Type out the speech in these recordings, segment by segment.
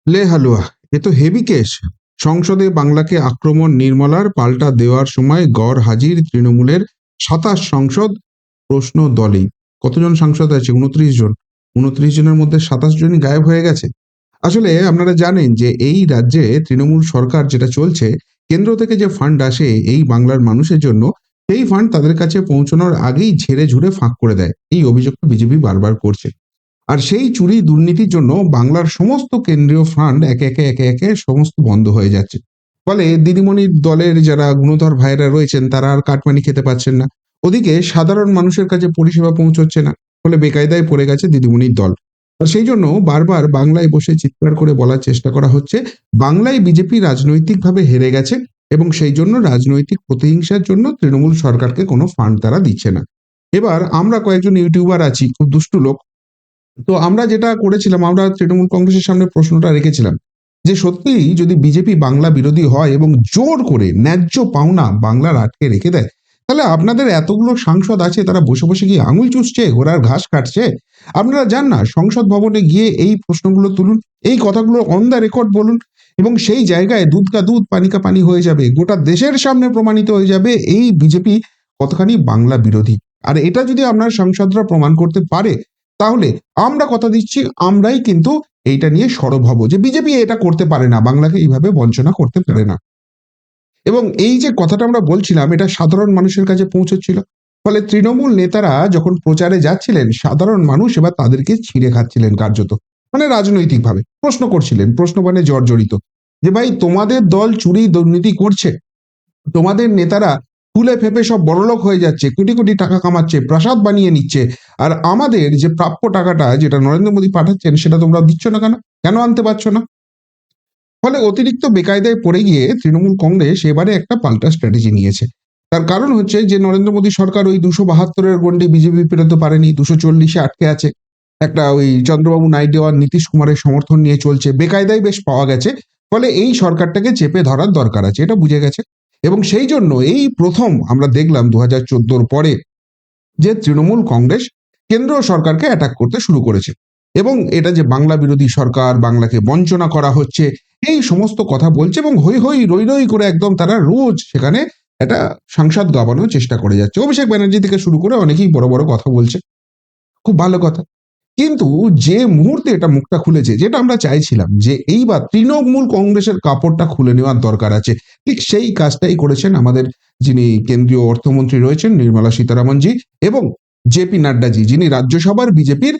লে হালুয়া, এ তো heavy case. সংসদে বাংলাকে আক্রমণ নির্মলার পাল্টা দেওয়ার সময় গড় হাজির তৃণমূলের ২৭ সংসদ। প্রশ্ন দলেই কতজন সাংসদ আছে? ২৯ জন। ২৯ জনের মধ্যে ২৭ জনই গায়েব হয়ে গেছে। আসলে আপনারা জানেন যে এই রাজ্যে তৃণমূল সরকার যেটা চলছে, কেন্দ্র থেকে যে ফান্ড আসে এই বাংলার মানুষের জন্য, সেই ফান্ড তাদের কাছে পৌঁছানোর আগেই ঝেড়ে ঝুড়ে ফাঁক করে দেয়। এই অভিযোগটা বিজেপি বারবার করছে। আর সেই চুরি দুর্নীতির জন্য বাংলার সমস্ত কেন্দ্রীয় ফান্ড একে একে সমস্ত বন্ধ হয়ে যাচ্ছে। ফলে দিদিমণির দলের যারা গুণধর ভাইয়েরা রয়েছেন তারা আর কাটমানি খেতে পাচ্ছেন না। ওদিকে সাধারণ মানুষের কাছে পরিষেবা পৌঁছচ্ছে না। ফলে বেকায়দায় পড়ে গেছে দিদিমণির দল। আর সেই জন্য বারবার বাংলায় বসে চিৎকার করে বলার চেষ্টা করা হচ্ছে, বাংলায় বিজেপি রাজনৈতিকভাবে হেরে গেছে এবং সেই জন্য রাজনৈতিক প্রতিহিংসার জন্য তৃণমূল সরকারকে কোনো ফান্ড তারা দিচ্ছে না। এবার আমরা কয়েকজন ইউটিউবার আছি, খুব দুষ্টু লোক। তো আমরা যেটা করেছিলাম, আমরা তৃণমূল কংগ্রেসের সামনে প্রশ্নটা রেখেছিলাম যে সত্যিই যদি বিজেপি বাংলা বিরোধী হয় এবং জোর করে ন্যায্য পাওনা বাংলার আটকে রেখে দেয়, তাহলে আপনাদের এতগুলো সাংসদ আছে তারা বসে বসে কি আঙুল চুষছে, ঘোড়ার ঘাস কাটছে? আপনারা যান না সংসদ ভবনে গিয়ে এই প্রশ্নগুলো তুলুন, এই কথাগুলো অন দ্য রেকর্ড বলুন, এবং সেই জায়গায় দুধ কা দুধ পানি কা পানি হয়ে যাবে। গোটা দেশের সামনে প্রমাণিত হয়ে যাবে এই বিজেপি কতখানি বাংলা বিরোধী। আর এটা যদি আপনার সাংসদরা প্রমাণ করতে পারে, তাহলে আমরা কথা দিচ্ছি, আমরাই কিন্তু এইটা নিয়ে সরব হব যে বিজেপি এটা করতে পারে না, বাংলাকে এইভাবে বঞ্চনা করতে পারে না। এবং এই যে কথাটা আমরা বলছিলাম এটা সাধারণ মানুষের কাছে পৌঁছচ্ছিল। ফলে তৃণমূল নেতারা যখন প্রচারে যাচ্ছিলেন, সাধারণ মানুষ এবার তাদেরকে ছিঁড়ে খাচ্ছিলেন কার্যত। মানে রাজনৈতিকভাবে প্রশ্ন করছিলেন, প্রশ্ন মানে জর্জরিত, যে ভাই তোমাদের দল চুরি দুর্নীতি করছে, তোমাদের নেতারা ফুলে ফেঁপে সব বড়লোক হয়ে যাচ্ছে, কোটি কোটি টাকা কামাচ্ছে, প্রাসাদ বানিয়ে নিচ্ছে, আর আমাদের যে প্রাপ্য টাকাটা যেটা নরেন্দ্র মোদী পাঠাচ্ছেন সেটা তোমরা দিচ্ছ না কেন? কেন আনতে পারছো না? ফলে অতিরিক্ত বেকায়দায় পড়ে গিয়ে তৃণমূল কংগ্রেস এবারে একটা পাল্টা স্ট্র্যাটেজি নিয়েছে। তার কারণ হচ্ছে যে নরেন্দ্র মোদী সরকার ওই ২৭২-এর গণ্ডি বিজেপি পেরোতে পারেনি, ২৪০-এ আটকে আছে। একটা ওই চন্দ্রবাবু নাইডু আর নীতিশ কুমারের সমর্থন নিয়ে চলছে, বেকায়দায় বেশ পাওয়া গেছে। ফলে এই সরকারটাকে চেপে ধরার দরকার আছে, এটা বুঝে গেছে। এবং সেই জন্য এই প্রথম আমরা দেখলাম ২০১৪-র পরে যে তৃণমূল কংগ্রেস কেন্দ্র সরকারকে অ্যাটাক করতে শুরু করেছে, এবং এটা যে বাংলা বিরোধী সরকার, বাংলাকে বঞ্চনা করা হচ্ছে, এই সমস্ত কথা বলছে এবং হৈ হৈ রই রই করে একদম তারা রোজ সেখানে একটা সাংসদ গাবানোর চেষ্টা করে যাচ্ছে। অভিষেক ব্যানার্জি থেকে শুরু করে অনেকেই বড় বড় কথা বলছে, খুব ভালো কথা। কিন্তু যে মুহূর্তে এটা মুখটা খুলেছে, যেটা আমরা চাইছিলাম যে এইবার তৃণমূল কংগ্রেসের কাপড়টা খুলে নেওয়ার দরকার আছে, ঠিক সেই কাজটাই করেছেন আমাদের যিনি কেন্দ্রীয় অর্থমন্ত্রী রয়েছেন নির্মলা সীতারামনজি, এবং জেপি নাড্ডাজি যিনি রাজ্যসভার বিজেপির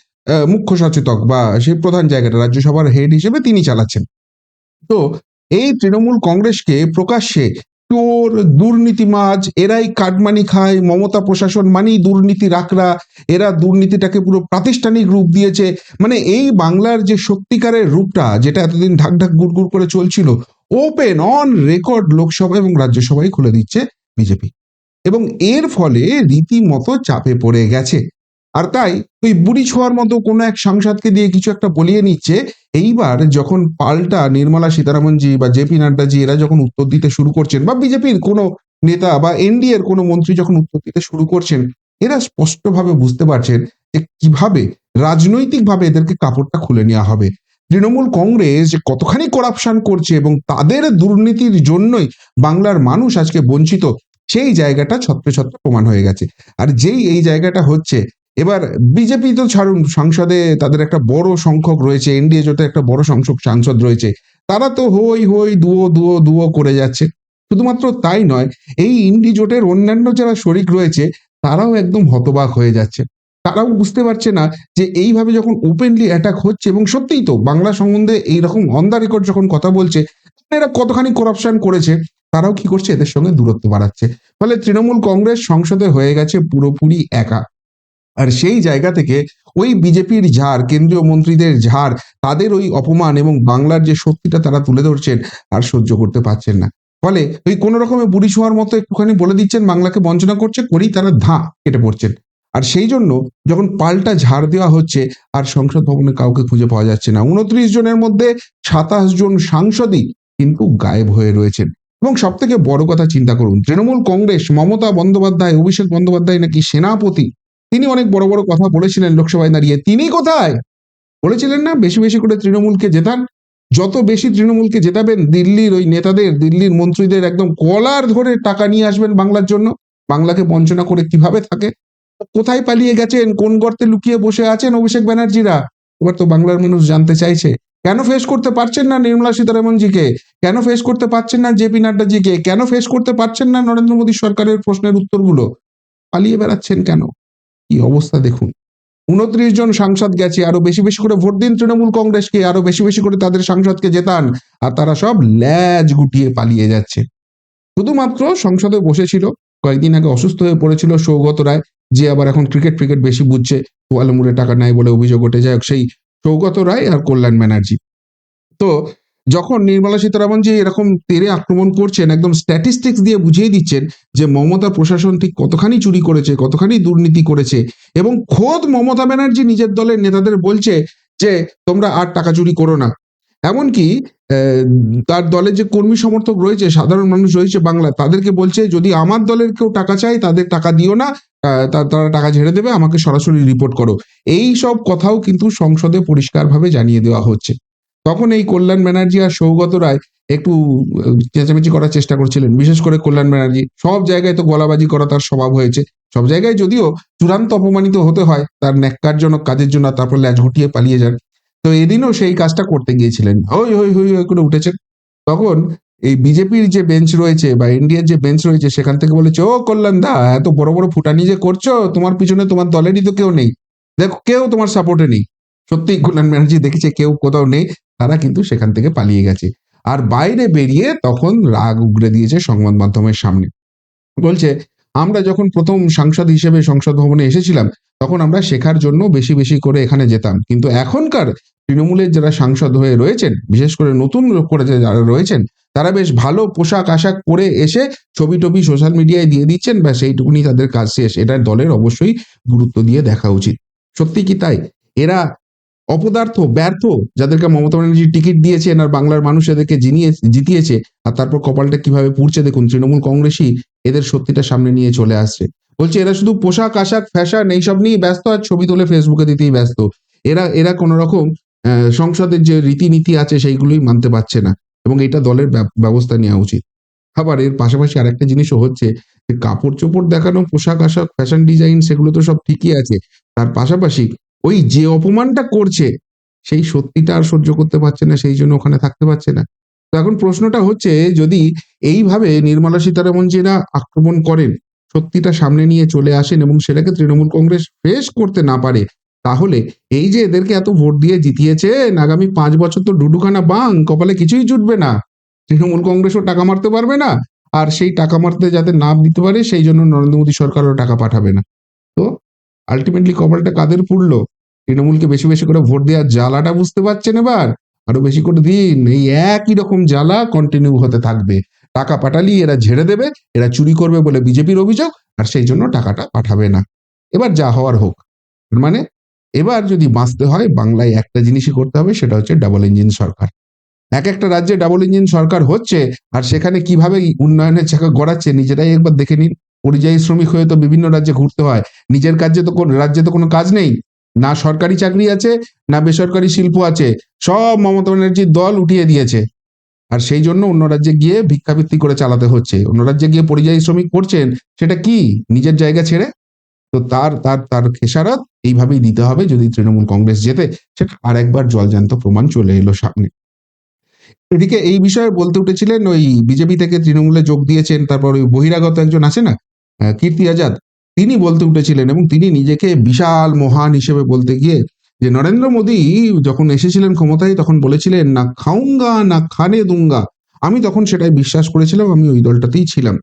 মুখ্য সচেতক বা সেই প্রধান জায়গাটা রাজ্যসভার হেড হিসেবে তিনি চালাচ্ছেন। তো এই তৃণমূল কংগ্রেসকে প্রকাশ্যে চোর, দুর্নীতিমাজ, এরাই কাটমানি খায়, মমতা প্রশাসন মানেই দুর্নীতি রাখরা, এরা দুর্নীতিটাকে পুরো প্রাতিষ্ঠানিক রূপ দিয়েছে। মানে এই বাংলার যে সত্যিকারের রূপটা যেটা এতদিন ঢাক ঢাক গুড় করে চলছিল, ওপেন অন রেকর্ড লোকসভা এবং রাজ্যসভায় খুলে দিচ্ছে বিজেপি। এবং এর ফলে রীতিমতো চাপে পড়ে গেছে। আর তাই ওই বুড়ি ছোঁয়ার মতো কোনো এক সাংসদকে দিয়ে কিছু একটা বলিয়ে নিচ্ছে। এইবার যখন পাল্টা নির্মলা সীতারামনজি বা জেপি নাড্ডাজি এরা যখন উত্তর দিতে শুরু করছেন, বা বিজেপির কোনো নেতা বা এনডিএর কোনো মন্ত্রী যখন উত্তর দিতে শুরু করছেন, এরা স্পষ্টভাবে বুঝতে পারছেন যে কিভাবে রাজনৈতিকভাবে এদেরকে কাপড়টা খুলে নেওয়া হবে। তৃণমূল কংগ্রেস যে কতখানি করাপশন করছে এবং তাদের দুর্নীতির জন্যই বাংলার মানুষ আজকে বঞ্চিত, সেই জায়গাটা ছত্রে ছত্রে প্রমাণ হয়ে গেছে। আর যেই এই জায়গাটা হচ্ছে, এবার বিজেপি তো ছাড়ুন, সংসদে তাদের একটা বড় সংখ্যক রয়েছে, এনডিএ জোটে একটা বড় সংখ্যক সাংসদ রয়েছে, তারা তো হই হই দুয়ো দুয়ো দুয়ো করে যাচ্ছে। শুধুমাত্র তাই নয়, এই ইন্ডি জোটের অন্যান্য যারা শরিক রয়েছে তারাও একদম হতবাক হয়ে যাচ্ছে। তারাও বুঝতে পারছে না যে এইভাবে যখন ওপেনলি অ্যাটাক হচ্ছে, এবং সত্যিই তো বাংলা সম্বন্ধে এইরকম অন দ্য রেকর্ড যখন কথা বলছে, এরা কতখানি করাপশন করেছে, তারাও কি করছে এদের সঙ্গে দূরত্ব বাড়াচ্ছে। ফলে তৃণমূল কংগ্রেস সংসদে হয়ে গেছে পুরোপুরি একা। আর সেই জায়গা থেকে ওই বিজেপির ঝাড়, কেন্দ্রীয় মন্ত্রীদের ঝাড়, তাদের ওই অপমান এবং বাংলার যে সত্যিটা তারা তুলে ধরছেন, আর সহ্য করতে পারছেন না। ফলে ওই কোনো রকমে বুড়ি ছোঁয়ার মতো একটুখানি বলে দিচ্ছেন বাংলাকে বঞ্চনা করছে, করেই তারা ধাঁ কেটে পড়ছেন। আর সেই জন্য যখন পাল্টা ঝাড় দেওয়া হচ্ছে, আর সংসদ ভবনে কাউকে খুঁজে পাওয়া যাচ্ছে না। ২৯ জনের মধ্যে ২৭ জন সাংসদই কিন্তু গায়েব হয়ে রয়েছেন। এবং সব থেকে বড় কথা চিন্তা করুন, তৃণমূল কংগ্রেস, মমতা বন্দ্যোপাধ্যায়, অভিষেক বন্দ্যোপাধ্যায় নাকি সেনাপতি, তিনি অনেক বড় বড় কথা বলেছিলেন লোকসভায় দাঁড়িয়ে, তিনি কোথায়? বলেছিলেন না বেশি বেশি করে তৃণমূলকে জেতান? যত বেশি তৃণমূলকে জেতাবেন, দিল্লির ওই নেতাদের, দিল্লির মন্ত্রীদের একদম কলার ধরে টাকা নিয়ে আসবেন বাংলার জন্য। বাংলাকে বঞ্চনা করে কিভাবে থাকে, কোথায় পালিয়ে গেছেন, কোন গর্তে লুকিয়ে বসে আছেন অভিষেক ব্যানার্জিরা, এবার তো বাংলার মানুষ জানতে চাইছে। কেন ফেস করতে পারছেন না নির্মলা সীতারামনজিকে, কেন ফেস করতে পারছেন না জেপি নাড্ডাজিকে, কেন ফেস করতে পারছেন না নরেন্দ্র মোদী সরকারের প্রশ্নের উত্তরগুলো, পালিয়ে বেড়াচ্ছেন কেন? কি অবস্থা দেখুন। 29 জন সাংসদ গেছে, আরো বেশি বেশি করে ভোট দিন তৃণমূল কংগ্রেসকে, আরো বেশি বেশি করে তাদের সাংসদকে জেতান, আর তারা সব ল্যাজ গুটিয়ে পালিয়ে যাচ্ছে। শুধুমাত্র সংসদে বসেছিল, কয়েকদিন আগে অসুস্থ হয়ে পড়েছিল সৌগত রায়, যে আবার এখন ক্রিকেট ফ্রিকেট বেশি বুঝছে, তোয়ালে মুড়ে টাকা নাই বলে অভিযোগ উঠে যায়, সেই সৌগত রায় আর কল্যাণ ব্যানার্জি। তো যখন নির্মলা সীতারামনজি এরকম তেড়ে আক্রমণ করছেন, একদম স্ট্যাটিস্টিক্স দিয়ে বুঝিয়ে দিচ্ছেন যে মমতা প্রশাসন ঠিক কতখানি চুরি করেছে, কতখানি দুর্নীতি করেছে, এবং খোদ মমতা ব্যানার্জি নিজের দলের নেতাদের বলছে যে তোমরা আর টাকা চুরি করো না। এমনকি তার দলের যে কর্মী সমর্থক রয়েছে, সাধারণ মানুষ রয়েছে বাংলা, তাদেরকে বলছে যদি আমার দলের কেউ টাকা চায় তাদের টাকা দিও না, তারা টাকা ঝেড়ে দেবে, আমাকে সরাসরি রিপোর্ট করো। এই সব কথাও কিন্তু সংসদে পরিষ্কারভাবে জানিয়ে দেওয়া হচ্ছে। তখন এই কল্যাণ ব্যানার্জি আর সৌগত রায় একটু চেঁচামেচি করার চেষ্টা করছিলেন, বিশেষ করে কল্যাণ ব্যানার্জি। সব জায়গায় তো গলাবাজি করা তার স্বভাব হয়েছে, সব জায়গায় যদিও চূড়ান্ত অপমানিত হতে হয় তার ন্যাক্কারজনক কাজের জন্য, তারপর ল্যাজ ঘুটিয়ে পালিয়ে যান। তো এদিনও সেই কাজটা করতে গিয়েছিলেন, হই হই হই হই করে উঠেছেন। তখন এই বিজেপির যে বেঞ্চ রয়েছে বা এনডিএর যে বেঞ্চ রয়েছে, সেখান থেকে বলেছে, ও কল্যাণ দা, এত বড় বড় ফুটানি যে করছো, তোমার পিছনে তোমার দলেরই তো কেউ নেই, দেখো কেউ তোমার সাপোর্টে নেই। সত্যি কল্যাণ ব্যানার্জি দেখেছে কেউ কোথাও নেই, তারা কিন্তু সেখান থেকে পালিয়ে গেছে। আর বাইরে বেরিয়ে তখন রাগ উগরে দিয়েছে সংবাদ মাধ্যমের সামনে, বলছে আমরা যখন প্রথম সাংসদ হিসেবে সংসদ ভবনে এসেছিলাম, তখন আমরা শেখার জন্য বেশি বেশি করে এখানে যেতাম, কিন্তু এখনকার তৃণমূলের যারা সাংসদ হয়ে রয়েছেন, বিশেষ করে নতুন করে যারা রয়েছেন, তারা বেশ ভালো পোশাক আশাক পরে এসে ছবি টবি সোশ্যাল মিডিয়ায় দিয়ে দিচ্ছেন, বা সেইটুকুনি তাদের কাজ শেষ। এটা দলের অবশ্যই গুরুত্ব দিয়ে দেখা উচিত। সত্যি কি তাই? এরা অপদার্থ, ব্যর্থ, যাদেরকে মমতা ব্যানার্জি টিকিট দিয়েছেন আর বাংলার মানুষ এদেরকে জিতিয়েছে, আর তারপর কপালটা কিভাবে পুড়ছে দেখুন। তৃণমূল কংগ্রেসই এদের সত্যিটা সামনে নিয়ে চলে আসছে, বলছে এরা শুধু পোশাক আশাক ফ্যাশন এইসব নিয়ে ব্যস্ত, আর ছবি তুলে ফেসবুকে দিতেই ব্যস্ত। এরা এরা কোন রকম সংসদের যে রীতিনীতি আছে সেইগুলোই মানতে পারছে না, এবং এটা দলের ব্যবস্থা নেওয়া উচিত। আবার এর পাশাপাশি আরেকটা জিনিসও হচ্ছে যে কাপড় চোপড় দেখানো, পোশাক আশাক, ফ্যাশন ডিজাইন, সেগুলো তো সব ঠিকই আছে, তার পাশাপাশি ওই যে অপমানটা করছে সেই সত্যিটা আর সহ্য করতে পারছে না, সেই জন্য ওখানে থাকতে পারছে না। তো এখন প্রশ্নটা হচ্ছে, যদি এইভাবে নির্মলা সীতারামনজিরা আক্রমণ করেন, সত্যিটা সামনে নিয়ে চলে আসেন এবং সেটাকে তৃণমূল কংগ্রেস ফেস করতে না পারে, তাহলে এই যে এদেরকে এত ভোট দিয়ে জিতিয়েছেন, আগামী 5 বছর তো ডুডুখানা বাং, কপালে কিছুই জুটবে না। তৃণমূল কংগ্রেসও টাকা মারতে পারবে না, আর সেই টাকা মারতে যাতে না দিতে পারে সেই জন্য নরেন্দ্র মোদী সরকারও টাকা পাঠাবে না। তো আলটিমেটলি কপালটা কাদের পুড়লো? তৃণমূলকে বেশি বেশি করে ভোট দেওয়ার জ্বালাটা বুঝতে পারছেন এবার? আরো বেশি করে দিন, এই একই রকম জ্বালা কন্টিনিউ হতে থাকবে। টাকা পাঠালি এরা ঝেড়ে দেবে, এরা চুরি করবে বলে বিজেপির অভিযোগ, আর সেই জন্য টাকাটা পাঠাবে না। এবার যা হওয়ার হোক। মানে এবার যদি বাঁচতে হয়, বাংলায় একটা জিনিসই করতে হবে, সেটা হচ্ছে ডাবল ইঞ্জিন সরকার। একটা রাজ্যে ডাবল ইঞ্জিন সরকার হচ্ছে, আর সেখানে কিভাবে উন্নয়নের চাকা গড়াচ্ছে নিজেরাই একবার দেখে নিন। পরিযায়ী শ্রমিক হয়ে তো বিভিন্ন রাজ্যে ঘুরতে হয়, নিজের রাজ্যে তো কোনো কাজ নেই, না সরকারি চাকরি আছে, না বেসরকারি শিল্প আছে, সব মমতা ব্যানার্জির দল উঠিয়ে দিয়েছে। আর সেই জন্য অন্য রাজ্যে গিয়ে ভিক্ষাবৃত্তি করে চালাতে হচ্ছে, অন্য রাজ্যে গিয়ে পরিযায়ী শ্রমিক করছেন, সেটা কি নিজের জায়গা ছেড়ে? তো তার তার তার খেসারত এইভাবেই দিতে হবে যদি তৃণমূল কংগ্রেস জেতে, সেটা আরেকবার জলজ্যান্ত প্রমাণ চলে এলো সামনে। এদিকে এই বিষয়ে বলতে উঠেছিলেন ওই বিজেপি থেকে তৃণমূলে যোগ দিয়েছেন, তারপর ওই বহিরাগত একজন আছে না, কীর্তি আজাদ, তিনি বলতে উঠেছিলেন, এবং তিনি নিজেকে বিশাল মহান হিসেবে বলতে গিয়ে, যে নরেন্দ্র মোদী যখন এসেছিলেন ক্ষমতায় তখন বলেছিলেন না খাউঙ্গা না খানে দুঙ্গা। আমি তখন সেটাই বিশ্বাস করেছিলাম, আমি ওই দলটাতেই ছিলাম।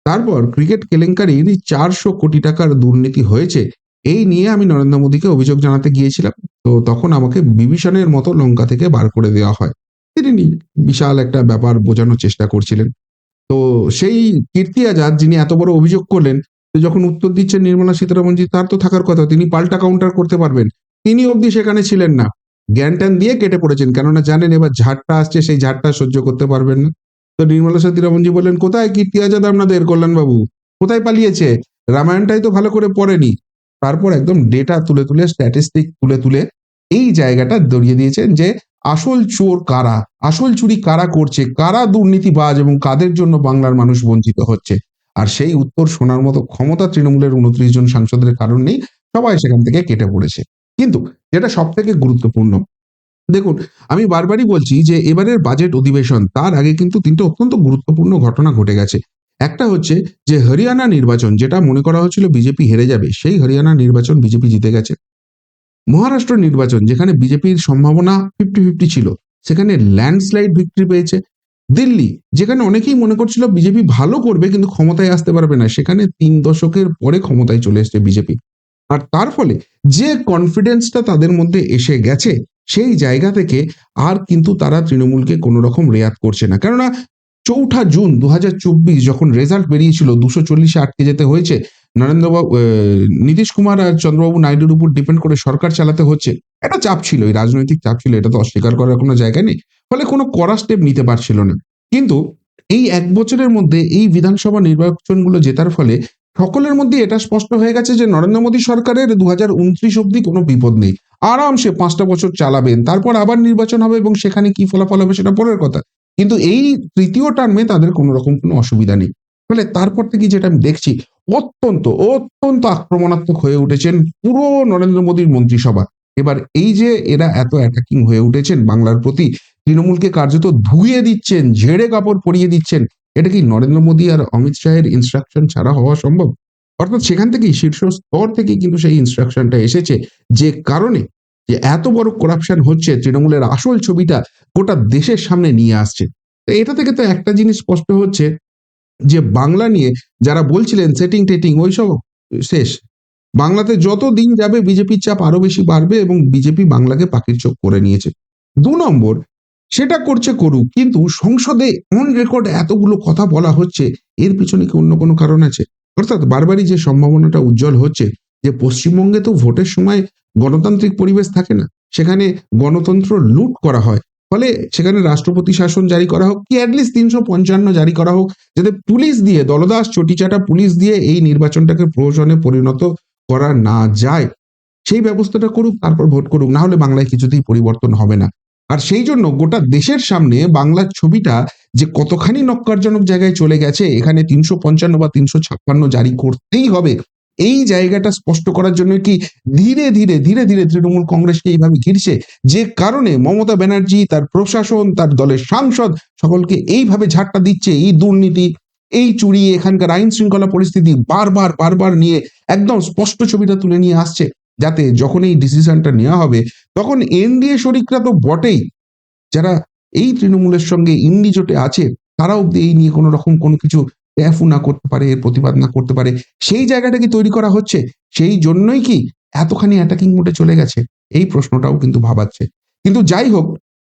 তারপর ক্রিকেট কেলেঙ্কারির 400 কোটি টাকার দুর্নীতি হয়েছে, এই নিয়ে আমি নরেন্দ্র মোদীকে অভিযোগ জানাতে গিয়েছিলাম। তো তখন আমাকে বিভীষণের মতো লঙ্কা থেকে বার করে দেওয়া হয়। তিনি বিশাল একটা ব্যাপার বোঝানোর চেষ্টা করছিলেন। তো সেই কীর্তি আজাদ যিনি এত বড় অভিযোগ করলেন, তো যখন উত্তর দিচ্ছেন নির্মলা সীতারামনজি, তার তো থাকার কথা, তিনি পাল্টা কাউন্টার করতে পারবেন, তিনি অবধি সেখানে ছিলেন না, জ্ঞান ট্যান দিয়ে কেটে পড়েছেন, কেননা জানেন এবার ঝাড়টা আসছে, সেই ঝাড়টা সহ্য করতে পারবেন না। তো নির্মলা সীতারামনজি বললেন, কোথায় কীর্তি আজাদ আপনাদের কল্যাণবাবু, কোথায় পালিয়েছে, রামায়ণটাই তো ভালো করে পড়েনি। তারপর একদম ডেটা তুলে তুলে, স্ট্যাটিস্টিক তুলে তুলে এই জায়গাটা দড়িয়ে দিয়েছেন যে আসল চোর কারা, আসল চুরি কারা করছে, কারা দুর্নীতিবাজ এবং কাদের জন্য বাংলার মানুষ বঞ্চিত হচ্ছে। আর সেই উত্তর শোনার মতো ক্ষমতা তৃণমূলের ২৯ জন সাংসদের কারণ নেই। সবাই সেখান থেকে কেটে পড়েছে। কিন্তু যেটা সবথেকে গুরুত্বপূর্ণ, দেখুন, আমি বারবারই বলছি যে এবারের বাজেট অধিবেশন তার আগে কিন্তু ৩ টে অত্যন্ত গুরুত্বপূর্ণ ঘটনা ঘটে গেছে। একটা হচ্ছে যে হরিয়ানা নির্বাচন, যেটা মনে করা হচ্ছিল বিজেপি হেরে যাবে, সেই হরিয়ানা নির্বাচন বিজেপি জিতে গেছে। মহারাষ্ট্র নির্বাচন, যেখানে বিজেপির সম্ভাবনা 50-50 ছিল, সেখানে ল্যান্ডস্লাইড ভিক্টরি পেয়েছে। দিল্লি, যেখানে অনেকেই মনে করছিল বিজেপি ভালো করবে কিন্তু ক্ষমতায় আসতে পারবে না, সেখানে ৩ দশকের পরে ক্ষমতায় চলে এসেছে বিজেপি। আর তার ফলে যে কনফিডেন্সটা তাদের মধ্যে এসে গেছে, সেই জায়গা থেকে আর কিন্তু তারা তৃণমূলকে কোনো রকম রেয়াত করছে না। কেননা ৪ঠা জুন ২০২৪ যখন রেজাল্ট বেরিয়েছিল ২৪০-এ আটকে যেতে হয়েছে, নীতিশ কুমার আর চন্দ্রবাবু নাইডুর উপর ডিপেন্ড করে সরকার চালাতে হচ্ছে। একটা চাপ ছিল, এই রাজনৈতিক চাপ ছিল, এটা তো অস্বীকার করার কোনো জায়গা নেই। ফলে কোনো কড়া স্টেপ নিতে পারছিল না। কিন্তু এই ১ বছরের মধ্যে এই বিধানসভা নির্বাচনগুলো জেতার ফলে সকলের মধ্যে এটা স্পষ্ট হয়ে গেছে যে নরেন্দ্র মোদী সরকারের ২০২৯ অব্দি কোনো বিপদ নেই। আরামসে ৫টা বছর চালাবেন। তারপর আবার নির্বাচন হবে এবং সেখানে কি ফলাফল হবে সেটা পরের কথা। কিন্তু এই ৩য় টার্মে তাদের কোনো রকম কোনো অসুবিধা নেই। ফলে তারপর থেকে যেটা আমি দেখছি, অত্যন্ত আক্রমণাত্মক হয়ে উঠেছেন পুরো নরেন্দ্র মোদীর মন্ত্রিসভা। এবার এই যে এরা এত অ্যাটাকিং হয়ে উঠেছেন বাংলার প্রতি, তৃণমূলকে কার্যত ধুয়ে দিচ্ছেন, ঝেড়ে কাপড় পরিয়ে দিচ্ছেন। এটা কি নরেন্দ্র মোদী আর অমিত শাহের ইনস্ট্রাকশন ছাড়া হওয়া সম্ভব? অর্থাৎ সেখান থেকেই শীর্ষ স্তর থেকেই কিন্তু সেই ইনস্ট্রাকশনটা এসেছে, যে কারণে যে এত বড় করাপশন হচ্ছে, তৃণমূলের আসল ছবিটা গোটা দেশের সামনে নিয়ে আসছে। তো এটা থেকে তো একটা জিনিস স্পষ্ট হচ্ছে যে বাংলা নিয়ে যারা বলছিলেন সেটিং টেটিং ওইসব শেষ। বাংলাতে যত দিন যাবে বিজেপির চাপ আরো বেশি বাড়বে এবং বিজেপি বাংলাকে পাখির চোখ করে নিয়েছে। ২ নম্বর, সেটা করছে করুক, কিন্তু সংসদে অন রেকর্ড এতগুলো কথা বলা হচ্ছে, এর পিছনে কি অন্য কোনো কারণ আছে? অর্থাৎ বারবারই যে সম্ভাবনাটা উজ্জ্বল হচ্ছে যে পশ্চিমবঙ্গে তো ভোটের সময় গণতান্ত্রিক পরিবেশ থাকে না। সেখানে গণতন্ত্র লুট করা হয়। ফলে সেখানে রাষ্ট্রপতি শাসন জারি করা হোক কি এটলিস্ট ৩৫৫ জারি করা হোক, যাতে পুলিশ দিয়ে দলদাস চটিচাটা পুলিশ দিয়ে এই নির্বাচনটাকে প্রহসনে পরিণত করা না যায়। সেই ব্যবস্থাটা করুক, তারপর ভোট করুক। না হলে বাংলায় কিছুতেই পরিবর্তন হবে না। আর সেই জন্য গোটা দেশের সামনে বাংলার ছবিটা যে কতখানি নক্কারজনক জায়গায় চলে গেছে, এখানে ৩৫৫ বা ৩৫৬ জারি করতেই হবে, এই জায়গাটা স্পষ্ট করার জন্য কি ধীরে ধীরে তৃণমূল কংগ্রেসকে এইভাবে ঘিরছে, যে কারণে মমতা ব্যানার্জি, তার প্রশাসন, তার দলের সাংসদ সকলকে এইভাবে ঝাড়টা দিচ্ছে। এই দুর্নীতি, এই চুরি, এখানকার আইন শৃঙ্খলা পরিস্থিতি বারবার নিয়ে একদম স্পষ্ট ছবিটা তুলে নিয়ে আসছে। যাতে যখন এই ডিসিশনটা নেওয়া হবে, তখন এনডিএ শরিকরা তো বটেই, যারা এই তৃণমূলের সঙ্গে ইন্ডি জোটে আছে, তারা অব্দি এই নিয়ে কোনো রকম কোনো কিছু ট্যাফু না করতে পারে, এর প্রতিবাদ না করতে পারে, সেই জায়গাটা কি তৈরি করা হচ্ছে? সেই জন্যই কি এতখানি অ্যাটাকিং মোডে চলে গেছে? এই প্রশ্নটাও কিন্তু ভাবাচ্ছে। কিন্তু যাই হোক,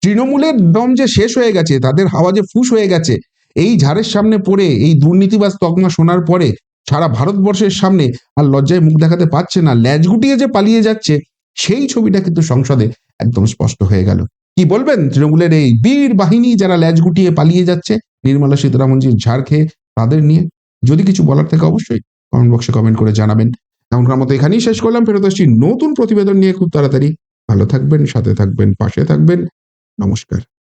তৃণমূলের দম যে শেষ হয়ে গেছে, তাদের হাওয়া যে ফুস হয়ে গেছে, এই ঝাড়ের সামনে পড়ে, এই দুর্নীতিবাজ তকমা শোনার পরে সারা ভারতবর্ষের সামনে আর লজ্জায় মুখ দেখাতে পারছে না, ল্যাজ গুটিয়ে যে পালিয়ে যাচ্ছে, সেই ছবিটা কিন্তু সংসদে একদম স্পষ্ট হয়ে গেল। কি বলবেন তৃণমূলের এই বীর বাহিনী যারা ল্যাজ গুটিয়ে পালিয়ে যাচ্ছে নির্মলা সীতারামনজির ঝাড় খেয়ে, তাদের নিয়ে? যদি কিছু বলার থাকে অবশ্যই কমেন্ট বক্সে কমেন্ট করে জানাবেন। এখনকার মতো এখানেই শেষ করলাম। ফেরত আসছি নতুন প্রতিবেদন নিয়ে খুব তাড়াতাড়ি। ভালো থাকবেন, সাথে থাকবেন, পাশে থাকবেন। নমস্কার।